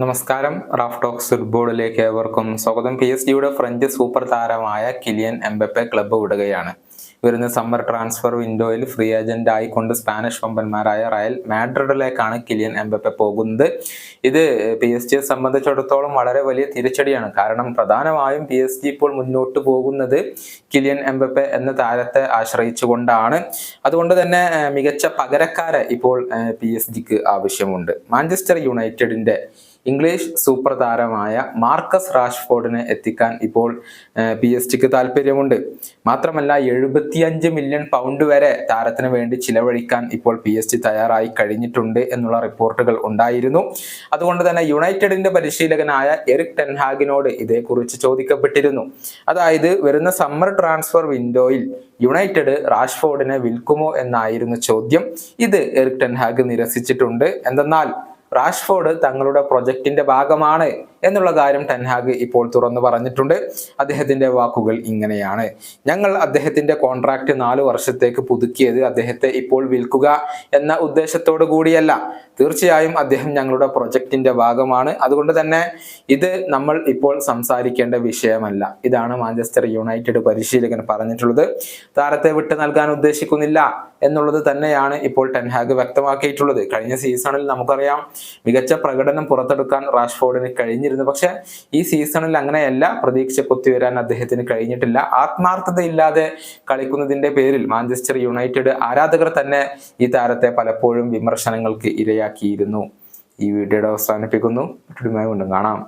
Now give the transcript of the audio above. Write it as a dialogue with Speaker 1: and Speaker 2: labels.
Speaker 1: നമസ്കാരം. Raf talks ഫുട്ബോളിലേക്ക് ഏവർക്കും സ്വാഗതം. PSG ഫ്രഞ്ച് സൂപ്പർ താരമായ കിലിയൻ എംബപ്പെ ക്ലബ്ബ് വിടുകയാണ്. വരുന്ന സമ്മർ ട്രാൻസ്ഫർ വിൻഡോയിൽ ഫ്രീ ഏജന്റ് ആയിക്കൊണ്ട് സ്പാനിഷ് വമ്പന്മാരായ റയൽ മാഡ്രിഡിലേക്കാണ് കിലിയൻ എംബപ്പെ പോകുന്നത്. ഇത് PSG സംബന്ധിച്ചിടത്തോളം വളരെ വലിയ തിരിച്ചടിയാണ്. കാരണം പ്രധാനമായും PSG ഇപ്പോൾ മുന്നോട്ട് പോകുന്നത് കിലിയൻ എംബപ്പെ എന്ന താരത്തെ ആശ്രയിച്ചുകൊണ്ടാണ്. അതുകൊണ്ട് തന്നെ മികച്ച പകരക്കാരെ ഇപ്പോൾ PSG ആവശ്യമുണ്ട്. മാഞ്ചസ്റ്റർ യുണൈറ്റഡിന്റെ ഇംഗ്ലീഷ് സൂപ്പർ താരമായ മാർക്കസ് റാഷ്ഫോർഡിനെ എത്തിക്കാൻ ഇപ്പോൾ PSG താല്പര്യമുണ്ട്. മാത്രമല്ല 75 മില്യൺ പൗണ്ട് വരെ താരത്തിന് വേണ്ടി ചിലവഴിക്കാൻ ഇപ്പോൾ PSG തയ്യാറായി കഴിഞ്ഞിട്ടുണ്ട് എന്നുള്ള റിപ്പോർട്ടുകൾ ഉണ്ടായിരുന്നു. അതുകൊണ്ട് തന്നെ യുണൈറ്റഡിന്റെ പരിശീലകനായ എറിക് ടെൻ ഹാഗിനോട് ഇതേക്കുറിച്ച് ചോദിക്കപ്പെട്ടിരുന്നു. അതായത് വരുന്ന സമ്മർ ട്രാൻസ്ഫർ വിൻഡോയിൽ യുണൈറ്റഡ് റാഷ്ഫോർഡിനെ വിൽക്കുമോ എന്നായിരുന്നു ചോദ്യം. ഇത് എറിക് ടെൻ ഹാഗ് നിരസിച്ചിട്ടുണ്ട്. എന്തെന്നാൽ റാഷ്ഫോർഡ് തങ്ങളുടെ പ്രൊജക്ടിന്റെ ഭാഗമാണ് എന്നുള്ള കാര്യം ടെൻ ഹാഗ് ഇപ്പോൾ തുറന്നു പറഞ്ഞിട്ടുണ്ട്. അദ്ദേഹത്തിന്റെ വാക്കുകൾ ഇങ്ങനെയാണ്: ഞങ്ങൾ അദ്ദേഹത്തിന്റെ കോൺട്രാക്ട് 4 വർഷത്തേക്ക് പുതുക്കിയത് അദ്ദേഹത്തെ ഇപ്പോൾ വിൽക്കുക എന്ന ഉദ്ദേശത്തോടു കൂടിയല്ല. തീർച്ചയായും അദ്ദേഹം ഞങ്ങളുടെ പ്രൊജക്ടിന്റെ ഭാഗമാണ്. അതുകൊണ്ട് തന്നെ ഇത് നമ്മൾ ഇപ്പോൾ സംസാരിക്കേണ്ട വിഷയമല്ല. ഇതാണ് മാഞ്ചസ്റ്റർ യുണൈറ്റഡ് പരിശീലകൻ പറഞ്ഞിട്ടുള്ളത്. താരത്തെ വിട്ടു നൽകാൻ ഉദ്ദേശിക്കുന്നില്ല എന്നുള്ളത് തന്നെയാണ് ഇപ്പോൾ ടെൻ ഹാഗ് വ്യക്തമാക്കിയിട്ടുള്ളത്. കഴിഞ്ഞ സീസണിൽ നമുക്കറിയാം മികച്ച പ്രകടനം പുറത്തെടുക്കാൻ റാഷ്ഫോർഡിന് കഴിഞ്ഞിരുന്നു. പക്ഷെ ഈ സീസണിൽ അങ്ങനെയല്ല. പ്രതീക്ഷ കൊത്തിവരാൻ അദ്ദേഹത്തിന് കഴിഞ്ഞിട്ടില്ല. ആത്മാർത്ഥതയില്ലാതെ കളിക്കുന്നതിന്റെ പേരിൽ മാഞ്ചസ്റ്റർ യുണൈറ്റഡ് ആരാധകർ തന്നെ ഈ താരത്തെ പലപ്പോഴും വിമർശനങ്ങൾക്ക് ഇരയാക്കിയിരുന്നു. ഈ വീഡിയോയുടെ അവസാനിപ്പിക്കുന്നു. മറ്റൊരു വീണ്ടും കാണാം.